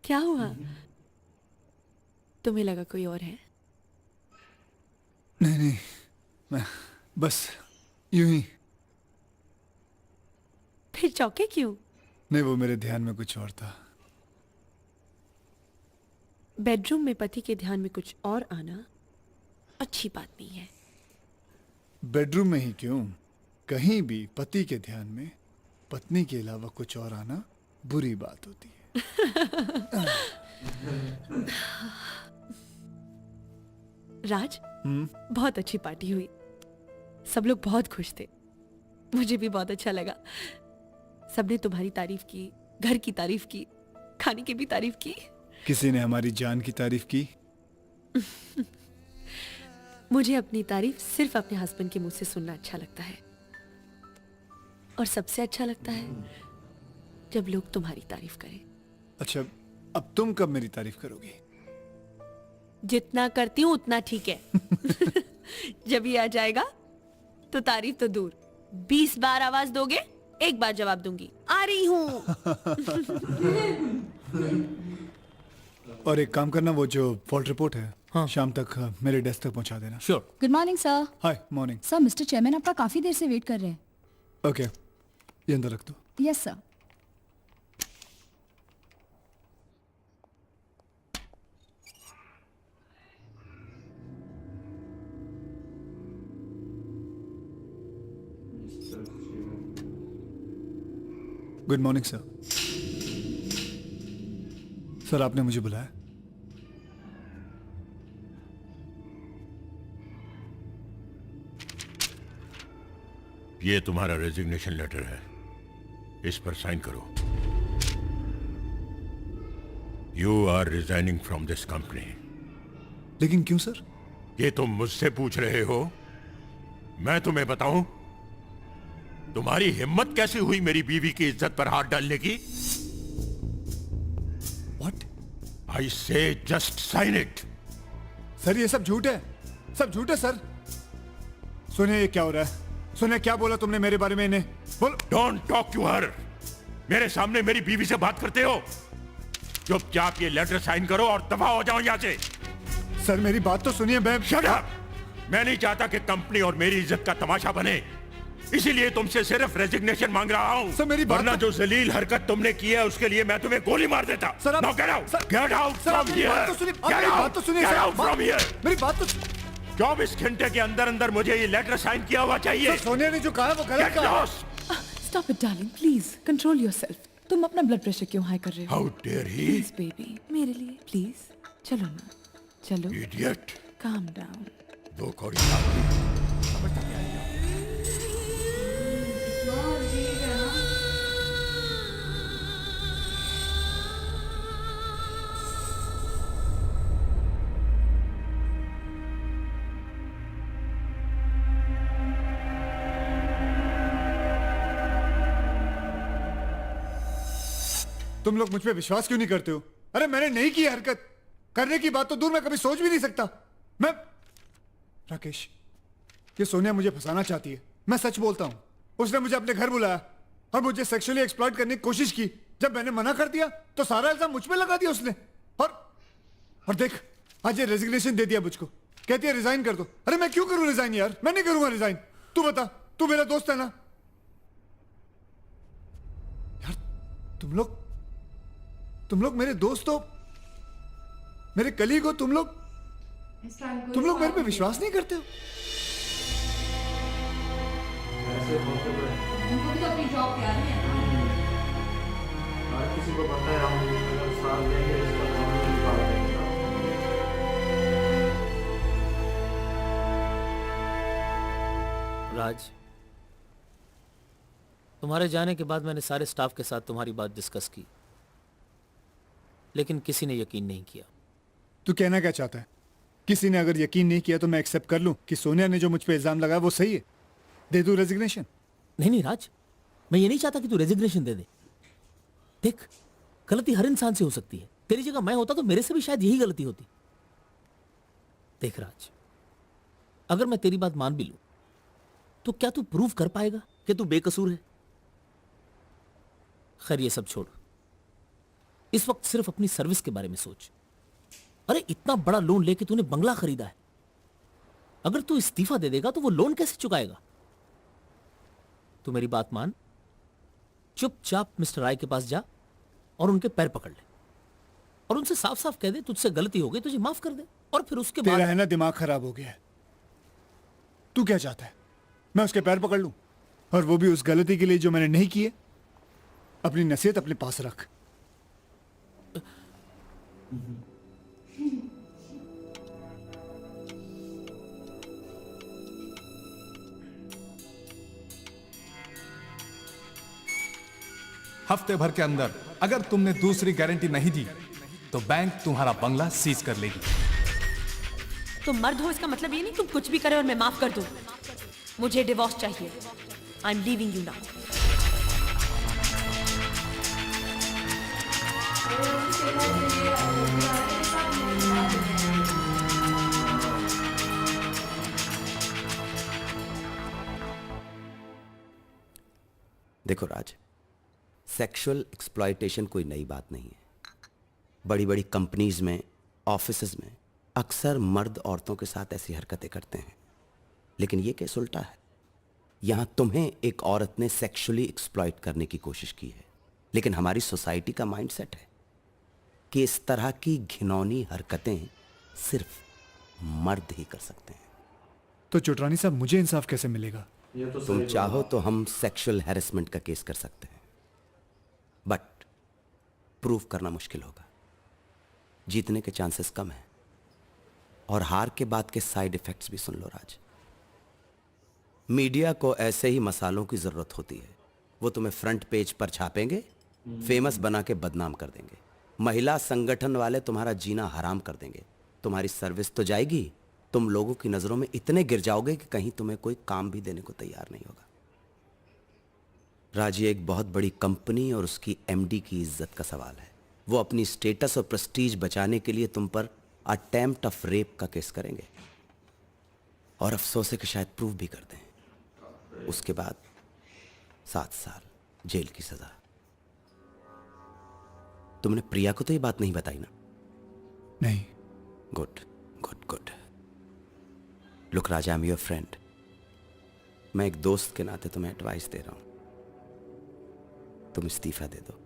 क्या हुआ? तुम्हें लगा कोई और है? नहीं नहीं, मैं बस यूं ही। फिर चौंके क्यों? नहीं, वो मेरे ध्यान में कुछ और था। बेडरूम में पति के ध्यान में कुछ और आना अच्छी बात नहीं है। बेडरूम में ही क्यों, कहीं भी पति के ध्यान में पत्नी के अलावा कुछ और आना बुरी बात होती है। राज, बहुत अच्छी पार्टी हुई। सब लोग बहुत खुश थे। मुझे भी बहुत अच्छा लगा। सबने तुम्हारी तारीफ की, घर की तारीफ की, खाने की भी तारीफ की। किसी ने हमारी जान की तारीफ की। मुझे अपनी तारीफ सिर्फ अपने हस्बैंड के मुंह से सुनना अच्छा लगता है, और सबसे अच्छा लगता है जब लोग तुम्हारी तारीफ करें। अच्छा, अब तुम कब मेरी तारीफ करोगी? जितना करती हूं उतना ठीक है। जब ये आ जाएगा तो तारीफ तो दूर, 20 बार आवाज दोगे, एक बार जवाब दूंगी, आ रही हूं। और एक काम करना, वो जो फॉल्ट रिपोर्ट है, हाँ। शाम तक मेरे डेस्क तक पहुंचा देना। Sure. Good morning sir. Hi, morning. Sir, mister chairman आपका काफी देर से वेट कर रहे हैं। ओके, ये अंदर रख दो। Yes sir. Good morning sir. Sir, आपने मुझे बुलाया? ये तुम्हारा रेजिग्नेशन लेटर है, इस पर साइन करो। You are resigning from this company. लेकिन क्यों सर? ये तुम मुझसे पूछ रहे हो, मैं तुम्हें बताऊं? तुम्हारी हिम्मत कैसे हुई मेरी बीवी की इज्जत पर हाथ डालने की? व्हाट? आई से जस्ट साइन इट। सर, ये सब झूठ है, सब झूठ है सर। सुनिए, ये क्या हो रहा है? सुनिए, क्या बोला तुमने मेरे बारे में? इन्हें बोलो। Don't talk to her. मेरे सामने मेरी बीवी से बात करते हो? चुपचाप ये लेटर साइन करो और दफा हो जाओ यहां से। सर, मेरी बात तो सुनिए। मैं शट अप! मैं नहीं चाहता कि कंपनी और मेरी इज्जत का तमाशा बने, इसीलिए तुमसे सिर्फ रेजिग्नेशन मांग रहा हूं। सर, मेरी बात वरना तो... जो जलील हरकत तुमने की है उसके लिए मैं तुम्हें गोली मार देता। सर, आप... Now get out! Sir... Get out sir, from मेरी here! बात तो सुनिए। Get मेरी out! बात तो सुनिए Get sir. out from here! मेरी बात तो... 24 घंटे के अंदर अंदर मुझे ये लेटर साइन किया हुआ चाहिए। सर, सोनिया ने जो कहा है वो गलत Get कहा है। lost! Stop it darling, please control yourself. तुम अपना ब्लड प्रेशर क्यों हाई कर रहे हो? How dare he! Please baby, मेरे लिए प्लीज। चलो ना, चलो। Idiot! Calm down. दो कौड़ी आदमी। समझता क्या है? तुम लोग मुझ पे विश्वास क्यों नहीं करते हो? अरे, मैंने नहीं की हरकत। करने की बात तो दूर, मैं कभी सोच भी नहीं सकता। मैं... राकेश, ये सोनिया मुझे फंसाना चाहती है। मैं सच बोलता हूं। उसने मुझे अपने घर बुलाया और मुझे सेक्सुअली एक्सप्लॉइट करने की कोशिश की। जब मैंने मना कर दिया तो सारा इल्जाम मुझ पे लगा दिया उसने। और देख, आज ये रेजिग्नेशन दे दिया मुझको। कहती है रिजाइन कर दो। अरे, मैं क्यों करूं रिजाइन यार? मैं नहीं करूंगा रिजाइन। तू बता, तू मेरा दोस्त है ना यार? तुम लोग मेरे दोस्त हो, मेरे कलीग हो। तुम लोग मेरे पे विश्वास नहीं करते हो। उनको भी तो अपनी जॉब तैयार है ना। हर किसी को पता है हम अगर साथ देंगे इसका काम नहीं पाएंगे। राज, तुम्हारे जाने के बाद मैंने सारे स्टाफ के साथ तुम्हारी बात डिस्कस की, लेकिन किसी ने यकीन नहीं किया। तू कहना क्या चाहता है? किसी ने अगर यकीन नहीं किया तो मैं एक्सेप्ट कर लूं कि सोनिया ने जो मुझ पे इल्जाम लगाया वो सही है? दे दूं रेजिग्नेशन? नहीं नहीं राज, मैं ये नहीं चाहता कि तू रेजिग्नेशन दे दे। देख, गलती हर इंसान से हो सकती है। तेरी जगह मैं होता तो मेरे से भी शायद यही गलती होती। देख राज, अगर मैं तेरी बात मान भी लूं तो क्या तू प्रूव कर पाएगा कि तू बेकसूर है? खैर, ये सब छोड़। इस वक्त सिर्फ अपनी सर्विस के बारे में सोच। अरे इतना बड़ा लोन लेके तूने बंगला खरीदा है, अगर तू इस्तीफा दे देगा तो वो लोन कैसे चुकाएगा? तू मेरी बात मान, चुपचाप मिस्टर राय के पास जा और उनके पैर पकड़ ले और उनसे साफ साफ कह दे तुझसे गलती हो गई, तुझे माफ कर दे। और फिर उसके बाद तेरा है ना दिमाग खराब हो गया है। तू क्या चाहता है, मैं उसके पैर पकड़ लूं? और वो भी उस गलती के लिए जो मैंने नहीं की है? अपनी नसीहत अपने पास रख। हफ्ते भर के अंदर अगर तुमने दूसरी गारंटी नहीं दी तो बैंक तुम्हारा बंगला सीज कर लेगी। तुम मर्द हो इसका मतलब ये नहीं तुम कुछ भी करे और मैं माफ कर दूं। मुझे डिवोर्स चाहिए। I am leaving you now. देखो राज, सेक्सुअल एक्सप्लॉयटेशन कोई नई बात नहीं है। बड़ी बड़ी कंपनीज में, ऑफिसेज में अक्सर मर्द औरतों के साथ ऐसी हरकतें करते हैं। लेकिन ये केस उल्टा है। यहां तुम्हें एक औरत ने सेक्सुअली एक्सप्लॉयट करने की कोशिश की है, लेकिन हमारी सोसाइटी का माइंडसेट है कि इस तरह की घिनौनी हरकतें सिर्फ मर्द ही कर सकते हैं। तो चोटरानी साहब, मुझे इंसाफ कैसे मिलेगा? ये तो तुम सही चाहो तो हम सेक्सुअल हैरेसमेंट का केस कर सकते हैं, बट प्रूव करना मुश्किल होगा। जीतने के चांसेस कम हैं, और हार के बाद के साइड इफेक्ट्स भी सुन लो राज। मीडिया को ऐसे ही मसालों की जरूरत होती है। वो तुम्हें फ्रंट पेज पर छापेंगे, फेमस बना के बदनाम कर देंगे। महिला संगठन वाले तुम्हारा जीना हराम कर देंगे। तुम्हारी सर्विस तो जाएगी, तुम लोगों की नजरों में इतने गिर जाओगे कि कहीं तुम्हें कोई काम भी देने को तैयार नहीं होगा। राज, ये एक बहुत बड़ी कंपनी और उसकी एमडी की इज्जत का सवाल है। वो अपनी स्टेटस और प्रेस्टीज बचाने के लिए तुम पर अटेम्प्ट ऑफ रेप का केस करेंगे, और अफसोस है कि शायद प्रूव भी कर दें। उसके बाद 7 साल जेल की सजा। तुमने प्रिया को तो ये बात नहीं बताई ना? नहीं। Good good good. Look Raja, I am your friend. मैं एक दोस्त के नाते तुम्हें एडवाइस दे रहा हूं। तुम इस्तीफा दे दो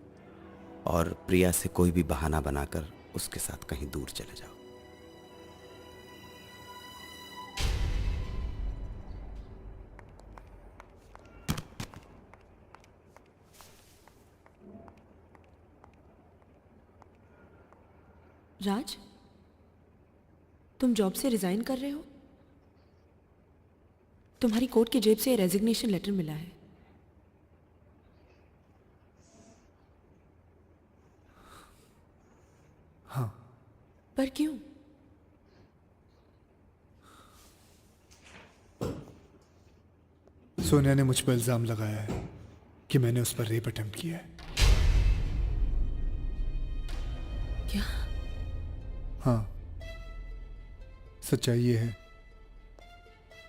और प्रिया से कोई भी बहाना बनाकर उसके साथ कहीं दूर चले जाओ। राज, तुम जॉब से रिजाइन कर रहे हो? तुम्हारी कोर्ट की जेब से रेजिग्नेशन लेटर मिला है। हाँ। पर क्यों? सोनिया ने मुझ पर इल्जाम लगाया है कि मैंने उस पर रेप अटेम्प्ट किया है। क्या? हाँ, सच्चाई ये है,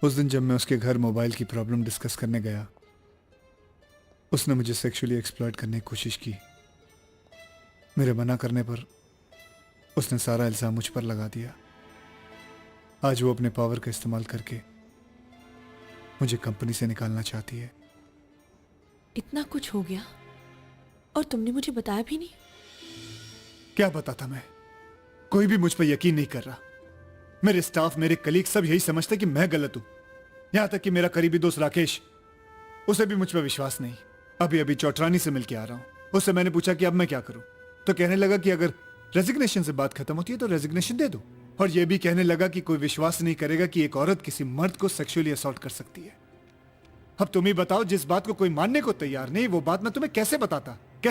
उस दिन जब मैं उसके घर मोबाइल की प्रॉब्लम डिस्कस करने गया, उसने मुझे सेक्सुअली एक्सप्लॉइट करने की कोशिश की। मेरे मना करने पर उसने सारा इल्जाम मुझ पर लगा दिया। आज वो अपने पावर का इस्तेमाल करके मुझे कंपनी से निकालना चाहती है। इतना कुछ हो गया और तुमने मुझे बताया भी नहीं? क्या बताता मैं? कोई भी मुझ पर यकीन नहीं कर रहा। मेरे स्टाफ, मेरे कलीग सब यही समझते कि मैं गलत हूं। यहां तक कि मेरा करीबी दोस्त राकेश, उसे भी मुझ पर विश्वास नहीं। अभी अभी चौटरानी से मिलके आ रहा हूं। उससे मैंने पूछा कि अब मैं क्या करूं, तो कहने लगा कि अगर रेजिग्नेशन से बात खत्म होती है तो रेजिग्नेशन दे दो। और यह भी कहने लगा कि कोई विश्वास नहीं करेगा कि एक औरत किसी मर्द को सेक्सुअली असॉल्ट कर सकती है। अब तुम ही बताओ, जिस बात को कोई मानने को तैयार नहीं, वो बात मैं तुम्हें कैसे बताता?